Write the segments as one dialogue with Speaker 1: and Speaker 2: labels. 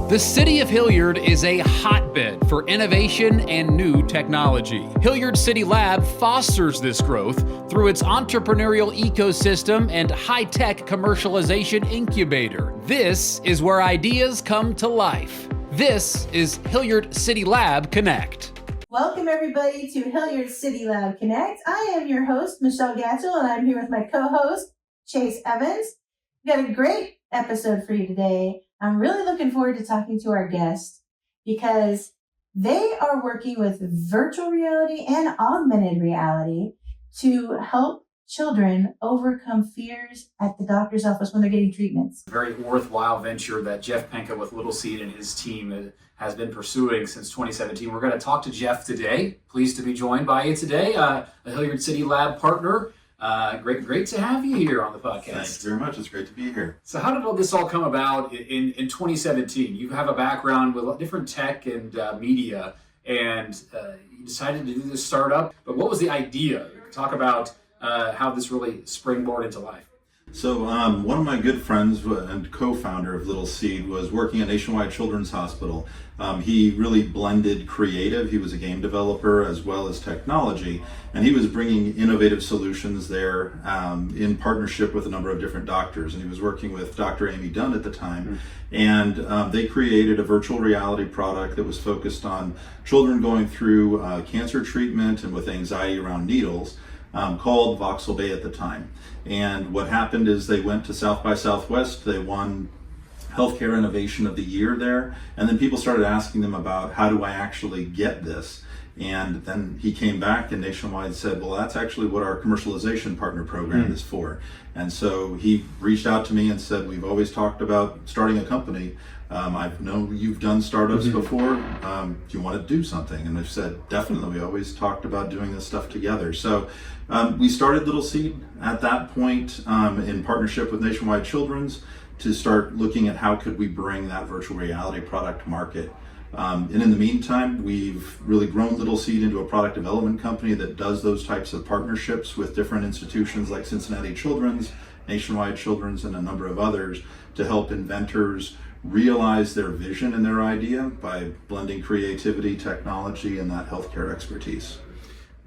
Speaker 1: The city of Hilliard is a hotbed for innovation and new technology. Hilliard City Lab fosters this growth through its entrepreneurial ecosystem and high-tech commercialization incubator. This is where ideas come to life. This is Hilliard City Lab Connect.
Speaker 2: Welcome everybody to Hilliard City Lab Connect. I am your host, Michelle Gatchell, and I'm here with my co-host, Chase Evans. We've got a great episode for you today. I'm really looking forward to talking to our guests because they are working with virtual reality and augmented reality to help children overcome fears at the doctor's office when they're getting treatments.
Speaker 1: Very worthwhile venture that Jeff Penka with LittleSeed and his team has been pursuing since 2017. We're going to talk to Jeff today. Pleased to be joined by you today, a Hilliard City Lab partner. Great to have you here on the podcast.
Speaker 3: Thanks very much. It's great to be here.
Speaker 1: So how did all this all come about in 2017? You have a background with different tech and media, and you decided to do this startup. But what was the idea? Talk about how this really springboarded into life.
Speaker 3: So one of my good friends and co-founder of LittleSeed was working at Nationwide Children's Hospital. He really blended creative. He was a game developer as well as technology, and he was bringing innovative solutions there in partnership with a number of different doctors. And he was working with Dr. Amy Dunn at the time, and they created a virtual reality product that was focused on children going through cancer treatment and with anxiety around needles. Called Voxel Bay at the time. And what happened is they went to South by Southwest. They won Healthcare Innovation of the Year there. And then people started asking them about, how do I actually get this? And then he came back and Nationwide said, well, that's actually what our commercialization partner program is for. And so he reached out to me and said, we've always talked about starting a company. I know you've done startups before. Do you want to do something? And I've said, definitely. We always talked about doing this stuff together. So we started LittleSeed at that point in partnership with Nationwide Children's to start looking at how could we bring that virtual reality product to market. And in the meantime, we've really grown LittleSeed into a product development company that does those types of partnerships with different institutions like Cincinnati Children's, Nationwide Children's, and a number of others to help inventors realize their vision and their idea by blending creativity, technology, and that healthcare expertise.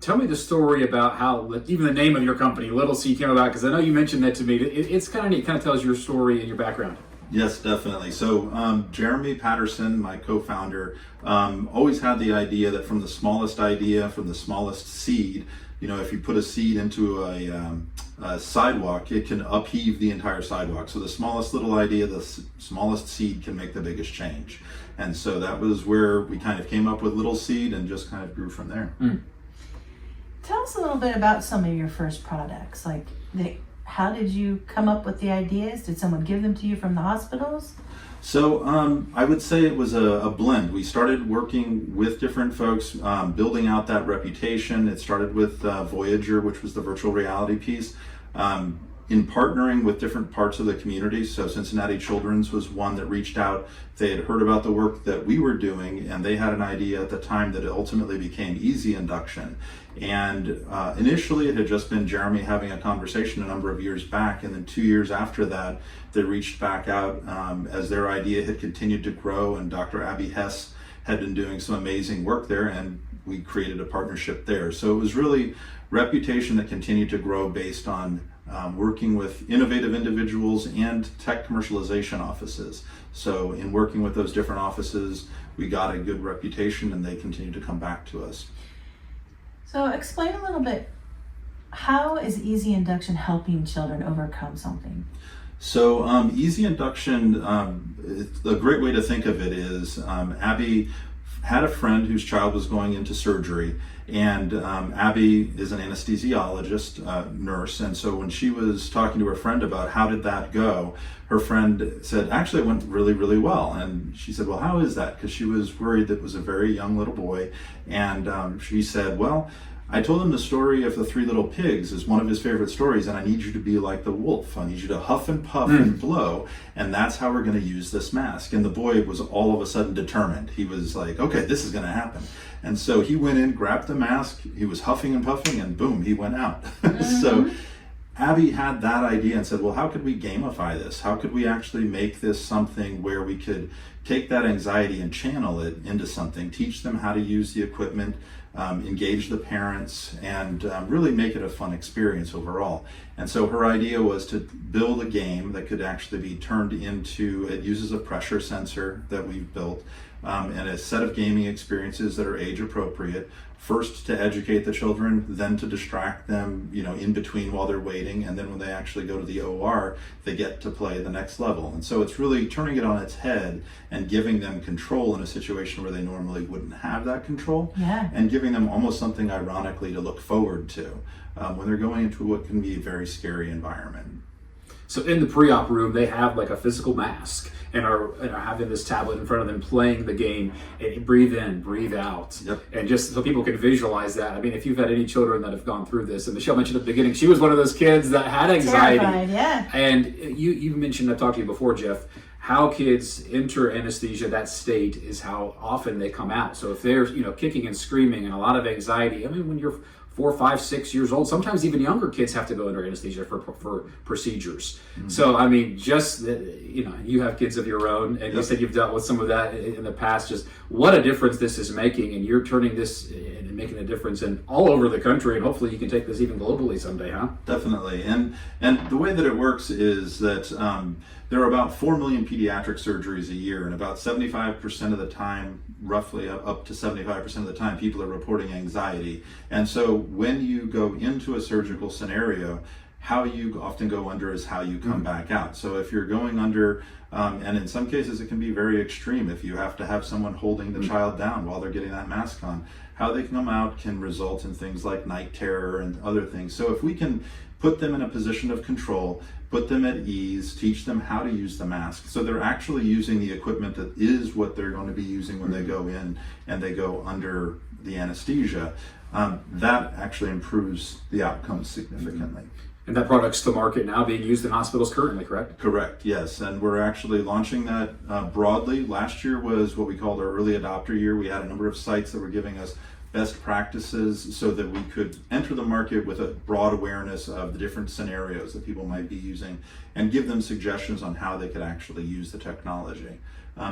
Speaker 1: Tell me the story about how even the name of your company, LittleSeed, came about, because I know you mentioned that to me. It's kind of neat. It kind of tells your story and your background.
Speaker 3: Yes, definitely. So Jeremy Patterson, my co-founder, always had the idea that from the smallest idea, from the smallest seed, you know, if you put a seed into a sidewalk, it can upheave the entire sidewalk. So the smallest little idea, the smallest seed can make the biggest change. And so that was where we kind of came up with LittleSeed and just kind of grew from there.
Speaker 2: Tell us a little bit about some of your first products. How did you come up with the ideas? Did someone give them to you from the hospitals?
Speaker 3: So I would say it was a blend. We started working with different folks, building out that reputation. It started with Voyager, which was the virtual reality piece, in partnering with different parts of the community. So Cincinnati Children's was one that reached out. They had heard about the work that we were doing, and they had an idea at the time that it ultimately became Easy Induction. And initially it had just been Jeremy having a conversation a number of years back, and then 2 years after that, they reached back out as their idea had continued to grow, and Dr. Abby Hess had been doing some amazing work there, and we created a partnership there. So it was really reputation that continued to grow based on working with innovative individuals and tech commercialization offices. So in working with those different offices, we got a good reputation and they continued to come back to us.
Speaker 2: So explain a little bit, how is Easy Induction helping children overcome something?
Speaker 3: So Easy Induction, a great way to think of it is Abby had a friend whose child was going into surgery, and Abby is an anesthesiologist, nurse, and so when she was talking to her friend about how did that go, her friend said, actually it went really, really well. And she said, well, how is that? Because she was worried that it was a very young little boy, and she said, well, I told him the story of the Three Little Pigs is one of his favorite stories, and I need you to be like the wolf. I need you to huff and puff and blow, and that's how we're going to use this mask. And the boy was all of a sudden determined. He was like, okay, this is going to happen. And so he went in, grabbed the mask, he was huffing and puffing, and boom, he went out. So Abby had that idea and said, well, how could we gamify this? How could we actually make this something where we could take that anxiety and channel it into something, teach them how to use the equipment, engage the parents, and really make it a fun experience overall. And so her idea was to build a game that could actually be turned into, it uses a pressure sensor that we've built, and a set of gaming experiences that are age appropriate. First to educate the children, then to distract them, in between while they're waiting, and then when they actually go to the OR, they get to play the next level. And so it's really turning it on its head and giving them control in a situation where they normally wouldn't have that control, and giving them almost something ironically to look forward to when they're going into what can be a very scary environment.
Speaker 1: So in the pre-op room, they have like a physical mask and are having this tablet in front of them playing the game, and breathe in, breathe out. And just so people can visualize that. I mean, if you've had any children that have gone through this, and Michelle mentioned at the beginning, she was one of those kids that had anxiety.
Speaker 2: Terrified,
Speaker 1: And you mentioned, I've talked to you before, Jeff, how kids enter anesthesia, that state is how often they come out. So if they're, kicking and screaming and a lot of anxiety, I mean, when you're 4, 5, 6 years old, sometimes even younger kids have to go under anesthesia for procedures. So, I mean, just, you have kids of your own, and you said you've dealt with some of that in the past. Just what a difference this is making, and you're turning this and making a difference in all over the country, and hopefully you can take this even globally someday, huh?
Speaker 3: Definitely. And the way that it works is that there are about 4 million pediatric surgeries a year, and about 75% of the time, roughly up to 75% of the time, people are reporting anxiety. And so when you go into a surgical scenario, how you often go under is how you come back out. So if you're going under, and in some cases it can be very extreme, if you have to have someone holding the child down while they're getting that mask on, how they come out can result in things like night terror and other things. So if we can put them in a position of control, put them at ease, teach them how to use the mask, so they're actually using the equipment that is what they're going to be using when they go in and they go under the anesthesia, that actually improves the outcomes significantly.
Speaker 1: And that product's to market now, being used in hospitals currently, correct?
Speaker 3: Correct, yes. And we're actually launching that broadly. Last year was what we called our early adopter year. We had a number of sites that were giving us best practices so that we could enter the market with a broad awareness of the different scenarios that people might be using and give them suggestions on how they could actually use the technology.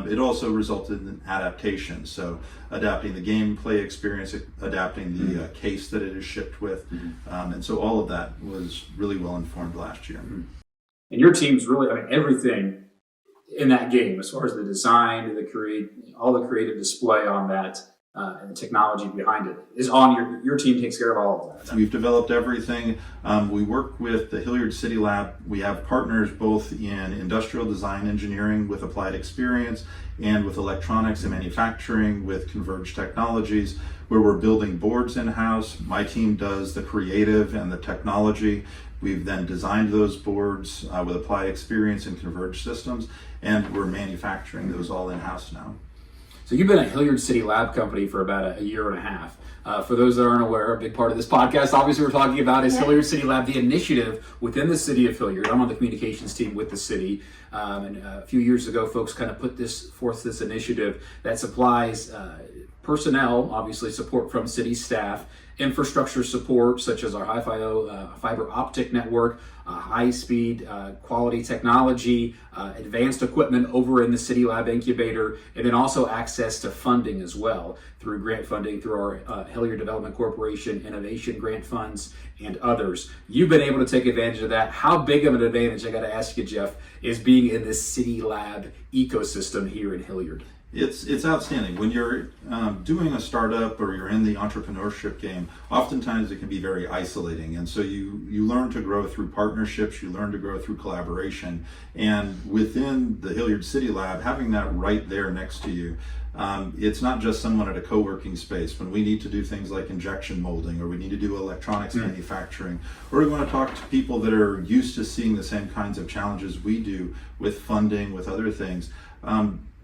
Speaker 3: It also resulted in adaptation, so adapting the gameplay experience, adapting the case that it is shipped with, and so all of that was really well informed last year.
Speaker 1: And your team's really, everything in that game, as far as the design, all the creative display on that, and the technology behind it is on your team takes care of all of that.
Speaker 3: We've developed everything. We work with the Hilliard City Lab. We have partners both in industrial design engineering with applied experience and with electronics and manufacturing with Converge Technologies, where we're building boards in-house. My team does the creative and the technology. We've then designed those boards with applied experience in Converge systems, and we're manufacturing those all in-house now.
Speaker 1: So you've been at Hilliard City Lab Company for about a year and a half. For those that aren't aware, a big part of this podcast, obviously we're talking about, is Hilliard City Lab, the initiative within the city of Hilliard. I'm on the communications team with the city. And a few years ago, folks kind of put forth this initiative that supplies personnel, obviously support from city staff, infrastructure support such as our Hi-Fi fiber optic network, high-speed quality technology, advanced equipment over in the City Lab Incubator, and then also access to funding as well through grant funding through our Hilliard Development Corporation, innovation grant funds, and others. You've been able to take advantage of that. How big of an advantage, I got to ask you, Jeff, is being in this City Lab ecosystem here in Hilliard?
Speaker 3: It's outstanding. When you're doing a startup or you're in the entrepreneurship game, oftentimes it can be very isolating. And so you learn to grow through partnerships, you learn to grow through collaboration. And within the Hilliard City Lab, having that right there next to you, it's not just someone at a co-working space. When we need to do things like injection molding, or we need to do electronics manufacturing, or we want to talk to people that are used to seeing the same kinds of challenges we do with funding, with other things,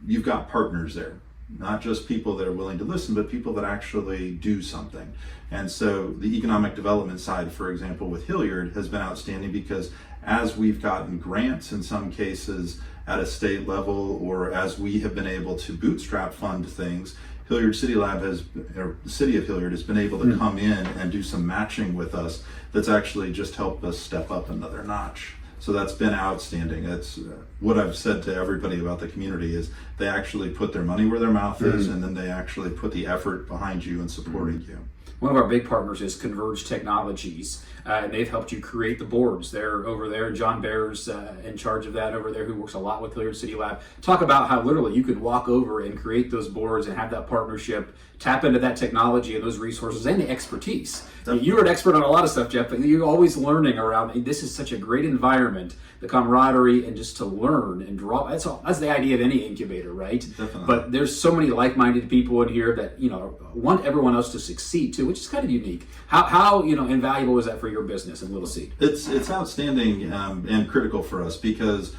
Speaker 3: you've got partners there, not just people that are willing to listen, but people that actually do something. And so the economic development side, for example, with Hilliard has been outstanding, because as we've gotten grants in some cases at a state level, or as we have been able to bootstrap fund things, Hilliard City Lab or the city of Hilliard has been able to come in and do some matching with us that's actually just helped us step up another notch. So that's been outstanding. That's what I've said to everybody about the community is they actually put their money where their mouth is, and then they actually put the effort behind you and supporting you.
Speaker 1: One of our big partners is Converge Technologies, and they've helped you create the boards. They're over there. John Bear's in charge of that over there, who works a lot with Hilliard City Lab. Talk about how literally you could walk over and create those boards and have that partnership, tap into that technology and those resources and the expertise. You're an expert on a lot of stuff, Jeff, but you're always learning around. This is such a great environment, the camaraderie, and just to learn and draw. That's the idea of any incubator, right?
Speaker 3: Definitely.
Speaker 1: But there's so many like-minded people in here that want everyone else to succeed too, which is kind of unique. How invaluable is that for your business and LittleSeed?
Speaker 3: It's outstanding and critical for us because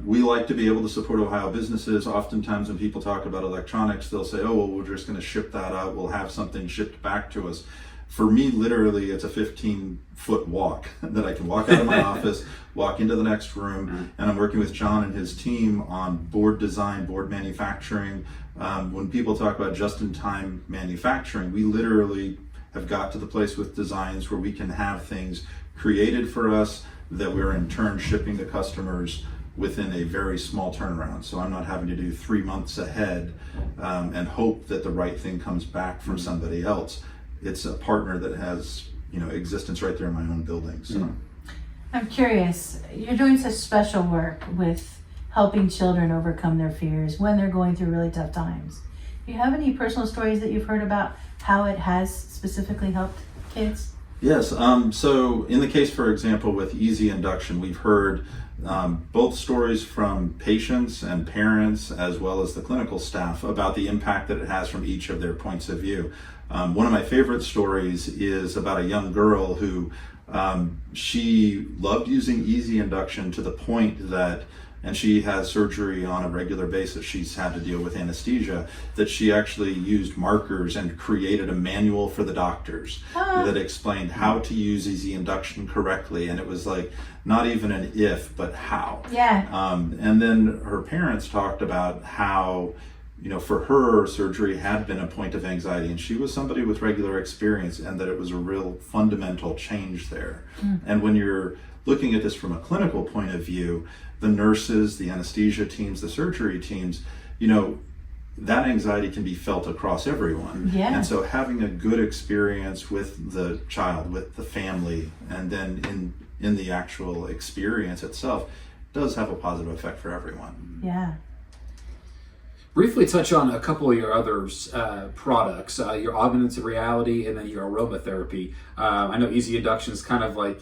Speaker 3: we like to be able to support Ohio businesses. Oftentimes when people talk about electronics, they'll say, oh, well, we're just going to ship that out. We'll have something shipped back to us. For me, literally, it's a 15-foot walk that I can walk out of my office, walk into the next room, and I'm working with John and his team on board design, board manufacturing. When people talk about just-in-time manufacturing, we literally have got to the place with designs where we can have things created for us that we're in turn shipping to customers within a very small turnaround. So I'm not having to do 3 months ahead and hope that the right thing comes back from somebody else. It's a partner that has, existence right there in my own building. So
Speaker 2: I'm curious, you're doing such special work with helping children overcome their fears when they're going through really tough times. Do you have any personal stories that you've heard about how it has specifically helped kids?
Speaker 3: Yes. So in the case, for example, with easy induction, we've heard both stories from patients and parents as well as the clinical staff about the impact that it has from each of their points of view. One of my favorite stories is about a young girl who she loved using easy induction to the point that, and she has surgery on a regular basis, she's had to deal with anesthesia, that she actually used markers and created a manual for the doctors that explained how to use easy induction correctly. And it was like, not even an if, but how.
Speaker 2: Yeah.
Speaker 3: And then her parents talked about how, for her, surgery had been a point of anxiety, and she was somebody with regular experience, and that it was a real fundamental change there. And when you're looking at this from a clinical point of view, the nurses, the anesthesia teams, the surgery teams, that anxiety can be felt across everyone.
Speaker 2: Yeah.
Speaker 3: And so having a good experience with the child, with the family, and then in the actual experience itself does have a positive effect for everyone.
Speaker 2: Yeah.
Speaker 1: Briefly touch on a couple of your other products, your augmented reality and then your aromatherapy. I know easy induction is kind of like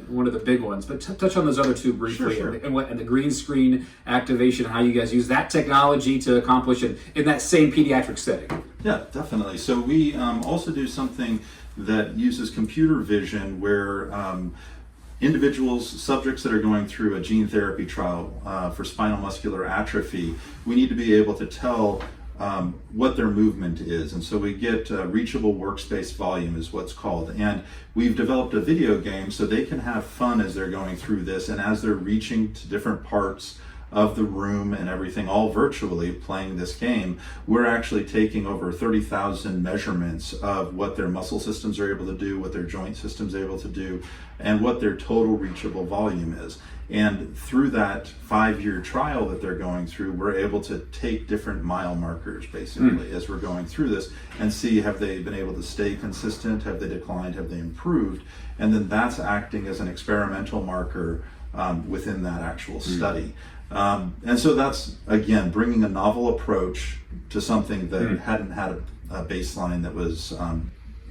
Speaker 1: one of the big ones, but touch on those other two briefly.
Speaker 3: Sure.
Speaker 1: And the green screen activation, how you guys use that technology to accomplish it in that same pediatric setting.
Speaker 3: Yeah, definitely. So we also do something that uses computer vision where subjects that are going through a gene therapy trial for spinal muscular atrophy, we need to be able to tell what their movement is. And so we get reachable workspace volume is what's called. And we've developed a video game so they can have fun as they're going through this. And as they're reaching to different parts of the room and everything, all virtually playing this game, we're actually taking over 30,000 measurements of what their muscle systems are able to do, what their joint systems are able to do, and what their total reachable volume is. And through that 5-year trial that they're going through, we're able to take different mile markers basically as we're going through this and see, have they been able to stay consistent, have they declined, have they improved, and then that's acting as an experimental marker within that actual study. And so that's, again, bringing a novel approach to something that hadn't had a baseline that was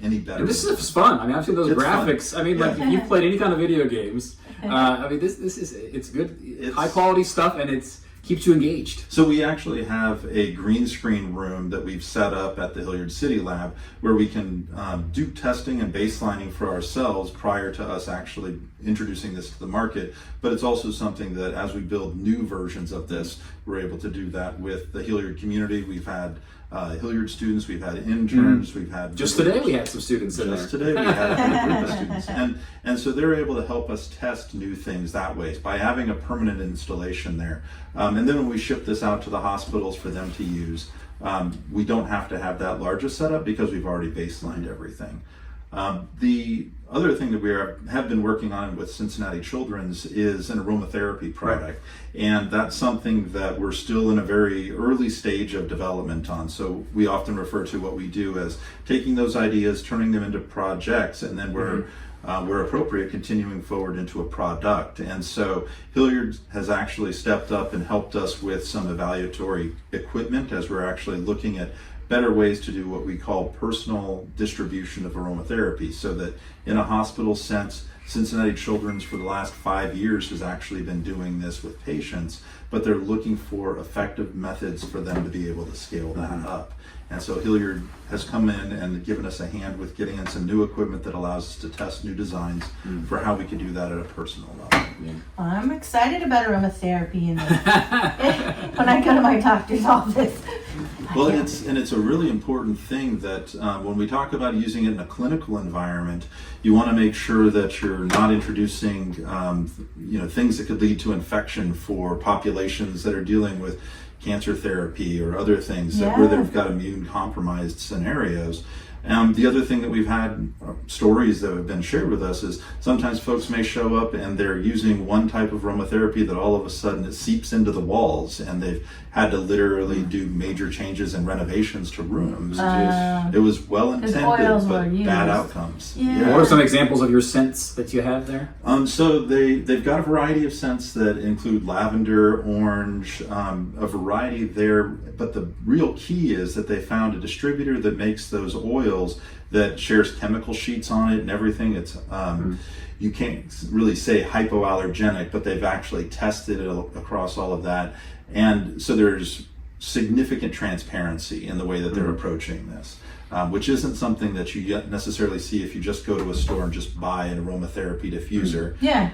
Speaker 3: any better.
Speaker 1: And this is fun. I've seen those graphics.
Speaker 3: Fun.
Speaker 1: Like if you've played any kind of video games, it's good, high quality stuff, and it's keeps you engaged.
Speaker 3: So we actually have a green screen room that we've set up at the Hilliard City Lab where we can do testing and baselining for ourselves prior to us actually introducing this to the market. But it's also something that as we build new versions of this, we're able to do that with the Hilliard community. We've had Hilliard students, we've had interns, we've had
Speaker 4: just today we had some students in there.
Speaker 3: Just today we had a group of students, and so they're able to help us test new things that way by having a permanent installation there. And then when we ship this out to the hospitals for them to use, we don't have to have that larger setup because we've already baselined everything. The other thing that we have been working on with Cincinnati Children's is an aromatherapy product. Right. And that's something that we're still in a very early stage of development on. So we often refer to what we do as taking those ideas, turning them into projects, and then where appropriate, continuing forward into a product. And so Hilliard has actually stepped up and helped us with some evaluatory equipment as we're actually looking at better ways to do what we call personal distribution of aromatherapy, so that in a hospital sense, Cincinnati Children's for the last 5 years has actually been doing this with patients, but they're looking for effective methods for them to be able to scale that up. And so Hilliard has come in and given us a hand with getting in some new equipment that allows us to test new designs for how we could do that at a personal level.
Speaker 4: Yeah.
Speaker 2: Well, I'm excited about aromatherapy when I go to my doctor's office.
Speaker 3: Well, it's a really important thing that when we talk about using it in a clinical environment, you want to make sure that you're not introducing things that could lead to infection for populations that are dealing with cancer therapy or other things where they've got immune compromised scenarios. The other thing that we've had stories that have been shared with us is sometimes folks may show up and they're using one type of aromatherapy that all of a sudden it seeps into the walls, and they've had to literally do major changes and renovations to rooms. It was well intended, but bad outcomes.
Speaker 2: Yeah.
Speaker 4: What are some examples of your scents that you have there?
Speaker 3: So they've got a variety of scents that include lavender, orange, a variety there. But the real key is that they found a distributor that makes those oils that shares chemical sheets on it and everything. It's you can't really say hypoallergenic, but they've actually tested it across all of that. And so there's significant transparency in the way that they're approaching this, which isn't something that you yet necessarily see if you just go to a store and just buy an aromatherapy diffuser.
Speaker 2: Yeah.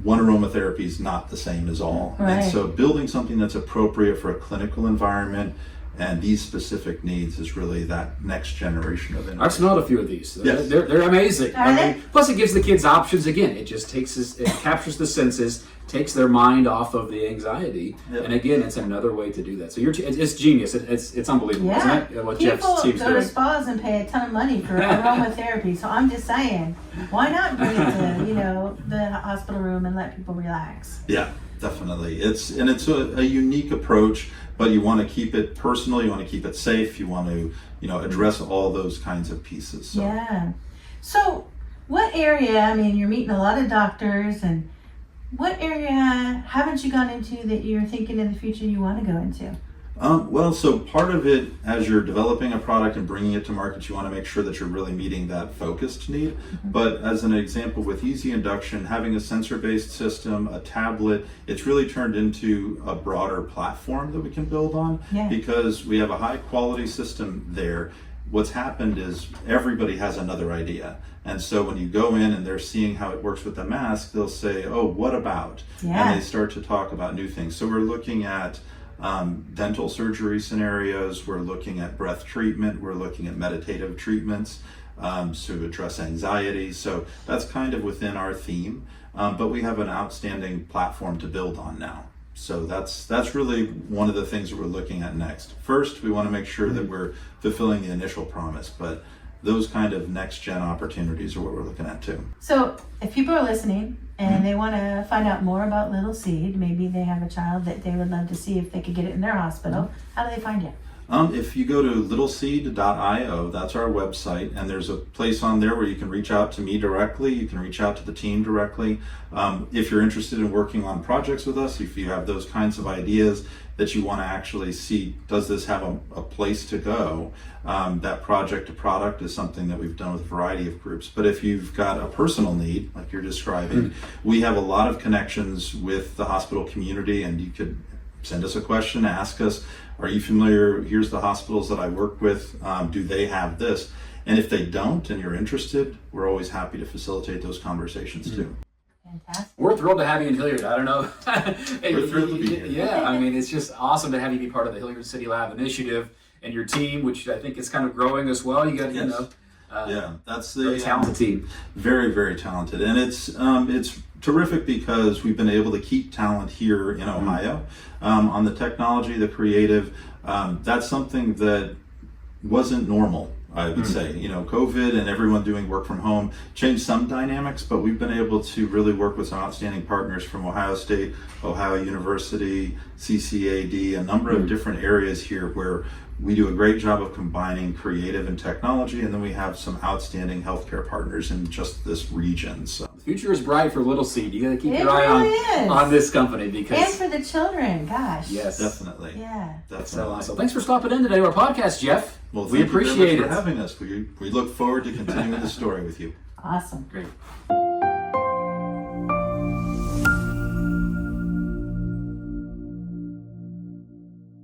Speaker 3: One aromatherapy is not the same as all.
Speaker 2: Right.
Speaker 3: And so building something that's appropriate for a clinical environment and these specific needs is really that next generation of innovation.
Speaker 4: I've smelled a few of these.
Speaker 3: Yes.
Speaker 4: They're amazing.
Speaker 2: Are they?
Speaker 4: Plus it gives the kids options again. It just it captures the senses, takes their mind off of the anxiety, and again, it's another way to do that. So it's genius. It's unbelievable, isn't it? What Jeff
Speaker 2: People
Speaker 4: seems
Speaker 2: go
Speaker 4: doing.
Speaker 2: to spas and pay a ton of money for aromatherapy, so I'm just saying, why not bring it to the hospital room and let people relax?
Speaker 3: Yeah, definitely. It's a unique approach, but you want to keep it personal. You want to keep it safe. You want to address all those kinds of pieces. So.
Speaker 2: Yeah. So what area? I mean, you're meeting a lot of doctors, and what area haven't you gone into that you're thinking in the future you want to go into?
Speaker 3: Well, so part of it, as you're developing a product and bringing it to market, you want to make sure that you're really meeting that focused need. Mm-hmm. But as an example, with easy induction, having a sensor-based system, a tablet, it's really turned into a broader platform that we can build on because we have a high-quality system there. What's happened is everybody has another idea. And so when you go in and they're seeing how it works with the mask, they'll say, oh, what about?
Speaker 2: Yeah.
Speaker 3: And they start to talk about new things. So we're looking at dental surgery scenarios, we're looking at breath treatment, we're looking at meditative treatments to address anxiety. So that's kind of within our theme, but we have an outstanding platform to build on now. So that's really one of the things that we're looking at next. First, we want to make sure that we're fulfilling the initial promise, but those kind of next gen opportunities are what we're looking at too.
Speaker 2: So if people are listening and they want to find out more about LittleSeed, maybe they have a child that they would love to see if they could get it in their hospital, how do they find you?
Speaker 3: If you go to littleseed.io, that's our website, and there's a place on there where you can reach out to me directly, you can reach out to the team directly. If you're interested in working on projects with us, if you have those kinds of ideas that you want to actually see, does this have a place to go? That project to product is something that we've done with a variety of groups. But if you've got a personal need, like you're describing, we have a lot of connections with the hospital community, and you could send us a question, ask us, are you familiar? Here's the hospitals that I work with. Do they have this? And if they don't and you're interested, we're always happy to facilitate those conversations too.
Speaker 2: Fantastic.
Speaker 4: We're thrilled to have you in Hilliard. I don't know.
Speaker 3: We're thrilled to be here.
Speaker 4: Yeah, I mean, it's just awesome to have you be part of the Hilliard City Lab initiative and your team, which I think is kind of growing as well. You got,
Speaker 3: Yes.
Speaker 4: you know,
Speaker 3: That's
Speaker 4: very
Speaker 3: the
Speaker 4: talented team.
Speaker 3: very, very talented, and it's terrific because we've been able to keep talent here in Ohio on the technology, the creative. That's something that wasn't normal, I would say. You know, COVID and everyone doing work from home changed some dynamics, but we've been able to really work with some outstanding partners from Ohio State, Ohio University, CCAD, a number of different areas here where we do a great job of combining creative and technology, and then we have some outstanding healthcare partners in just this region. So
Speaker 4: The future is bright for LittleSeed. You got to keep
Speaker 2: It
Speaker 4: your eye
Speaker 2: really is.
Speaker 4: on this company
Speaker 2: And
Speaker 4: because
Speaker 2: for the children, gosh.
Speaker 4: yes,
Speaker 3: definitely,
Speaker 2: Yeah.
Speaker 3: definitely.
Speaker 4: So thanks for stopping in today to our podcast, Jeff.
Speaker 3: Well,
Speaker 4: we
Speaker 3: thank you very
Speaker 4: appreciate
Speaker 3: much
Speaker 4: it.
Speaker 3: for having us. We look forward to continuing the story with you.
Speaker 2: Awesome.
Speaker 4: Great.